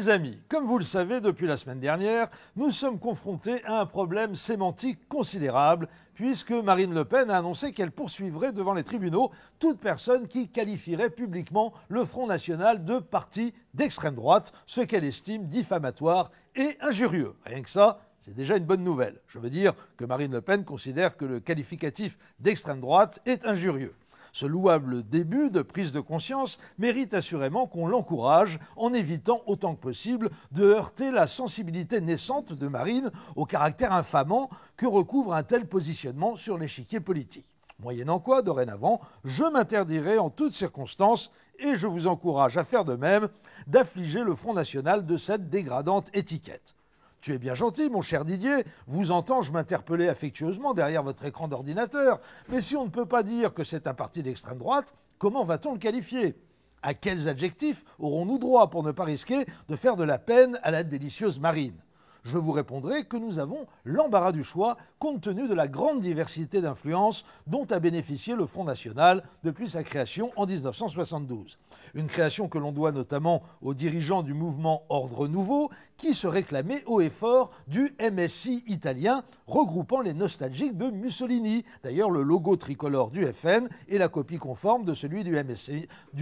Mes amis, comme vous le savez depuis la semaine dernière, nous sommes confrontés à un problème sémantique considérable puisque Marine Le Pen a annoncé qu'elle poursuivrait devant les tribunaux toute personne qui qualifierait publiquement le Front National de parti d'extrême droite, ce qu'elle estime diffamatoire et injurieux. Rien que ça, c'est déjà une bonne nouvelle. Je veux dire que Marine Le Pen considère que le qualificatif d'extrême droite est injurieux. Ce louable début de prise de conscience mérite assurément qu'on l'encourage en évitant autant que possible de heurter la sensibilité naissante de Marine au caractère infamant que recouvre un tel positionnement sur l'échiquier politique. Moyennant quoi, dorénavant, je m'interdirai en toutes circonstances, et je vous encourage à faire de même, d'affliger le Front National de cette dégradante étiquette. Tu es bien gentil, mon cher Didier, vous entends-je m'interpeller affectueusement derrière votre écran d'ordinateur, mais si on ne peut pas dire que c'est un parti d'extrême droite, comment va-t-on le qualifier ? À quels adjectifs aurons-nous droit pour ne pas risquer de faire de la peine à la délicieuse Marine ? Je vous répondrai que nous avons l'embarras du choix compte tenu de la grande diversité d'influences dont a bénéficié le Front National depuis sa création en 1972. Une création que l'on doit notamment aux dirigeants du mouvement Ordre Nouveau qui se réclamaient haut et fort du MSI italien regroupant les nostalgiques de Mussolini. D'ailleurs, le logo tricolore du FN est la copie conforme de celui du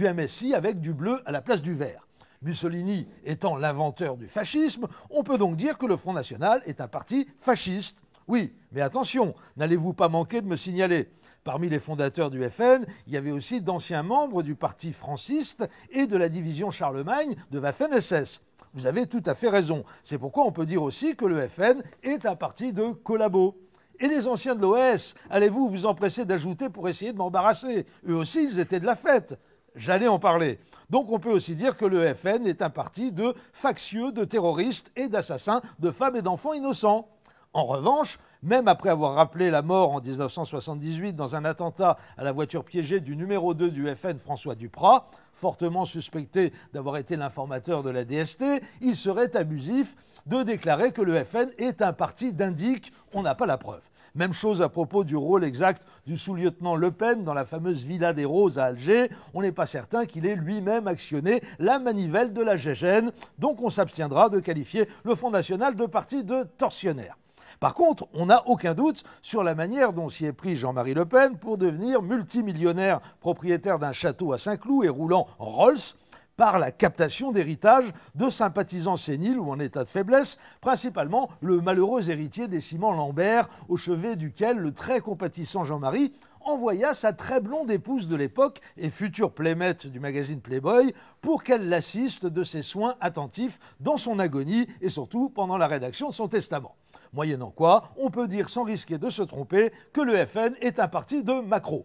MSI avec du bleu à la place du vert. Mussolini étant l'inventeur du fascisme, on peut donc dire que le Front National est un parti fasciste. Oui, mais attention, n'allez-vous pas manquer de me signaler. Parmi les fondateurs du FN, il y avait aussi d'anciens membres du parti franciste et de la division Charlemagne de Waffen-SS. Vous avez tout à fait raison. C'est pourquoi on peut dire aussi que le FN est un parti de collabos. Et les anciens de l'OS, allez-vous vous empresser d'ajouter pour essayer de m'embarrasser? Eux aussi, ils étaient de la fête. J'allais en parler. Donc on peut aussi dire que le FN est un parti de factieux, de terroristes et d'assassins de femmes et d'enfants innocents. En revanche, même après avoir rappelé la mort en 1978 dans un attentat à la voiture piégée du numéro 2 du FN François Duprat, fortement suspecté d'avoir été l'informateur de la DST, il serait abusif de déclarer que le FN est un parti d'indique, on n'a pas la preuve. Même chose à propos du rôle exact du sous-lieutenant Le Pen dans la fameuse Villa des Roses à Alger. On n'est pas certain qu'il ait lui-même actionné la manivelle de la GEGEN, donc on s'abstiendra de qualifier le Front National de parti de tortionnaire. Par contre, on n'a aucun doute sur la manière dont s'y est pris Jean-Marie Le Pen pour devenir multimillionnaire, propriétaire d'un château à Saint-Cloud et roulant en Rolls, par la captation d'héritage de sympathisants séniles ou en état de faiblesse, principalement le malheureux héritier des ciments Lambert, au chevet duquel le très compatissant Jean-Marie envoya sa très blonde épouse de l'époque et future playmate du magazine Playboy pour qu'elle l'assiste de ses soins attentifs dans son agonie et surtout pendant la rédaction de son testament. Moyennant quoi, on peut dire sans risquer de se tromper que le FN est un parti de macro.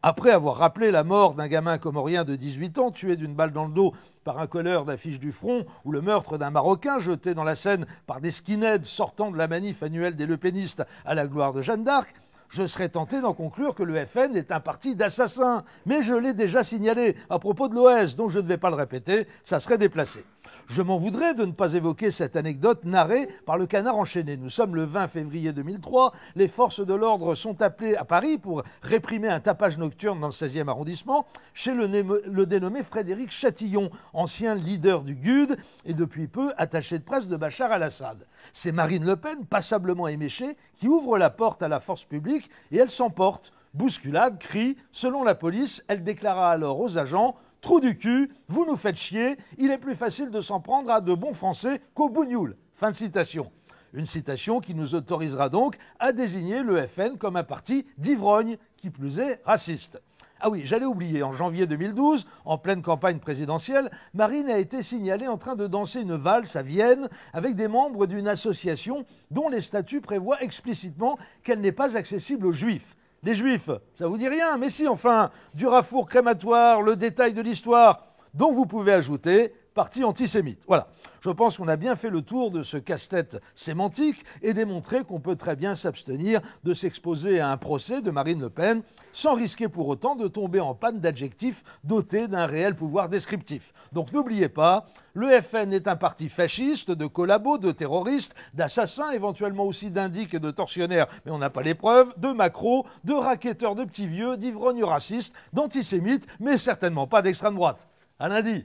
Après avoir rappelé la mort d'un gamin comorien de 18 ans tué d'une balle dans le dos par un colleur d'affiches du front ou le meurtre d'un Marocain jeté dans la Seine par des skinheads sortant de la manif annuelle des lepénistes à la gloire de Jeanne d'Arc, je serais tenté d'en conclure que le FN est un parti d'assassins. Mais je l'ai déjà signalé à propos de l'OS, donc je ne vais pas le répéter, ça serait déplacé. Je m'en voudrais de ne pas évoquer cette anecdote narrée par le Canard enchaîné. Nous sommes le 20 février 2003, les forces de l'ordre sont appelées à Paris pour réprimer un tapage nocturne dans le 16e arrondissement chez le dénommé Frédéric Chatillon, ancien leader du GUD et depuis peu attaché de presse de Bachar al-Assad. C'est Marine Le Pen, passablement éméchée, qui ouvre la porte à la force publique et elle s'emporte. Bousculade, cri, selon la police, elle déclara alors aux agents « Trou du cul, vous nous faites chier, il est plus facile de s'en prendre à de bons Français qu'aux bougnoul. » Fin de citation. Une citation qui nous autorisera donc à désigner le FN comme un parti d'ivrogne, qui plus est raciste. Ah oui, j'allais oublier, en janvier 2012, en pleine campagne présidentielle, Marine a été signalée en train de danser une valse à Vienne avec des membres d'une association dont les statuts prévoient explicitement qu'elle n'est pas accessible aux juifs. Les juifs, ça vous dit rien? Mais si, enfin, du Durafour crématoire, le détail de l'histoire, dont vous pouvez ajouter parti antisémite. Voilà. Je pense qu'on a bien fait le tour de ce casse-tête sémantique et démontré qu'on peut très bien s'abstenir de s'exposer à un procès de Marine Le Pen sans risquer pour autant de tomber en panne d'adjectifs dotés d'un réel pouvoir descriptif. Donc n'oubliez pas, le FN est un parti fasciste, de collabos, de terroristes, d'assassins, éventuellement aussi d'indiques et de tortionnaires, mais on n'a pas les preuves, de macros, de racketteurs de petits vieux, d'ivrognes racistes, d'antisémites, mais certainement pas d'extrême droite. À lundi.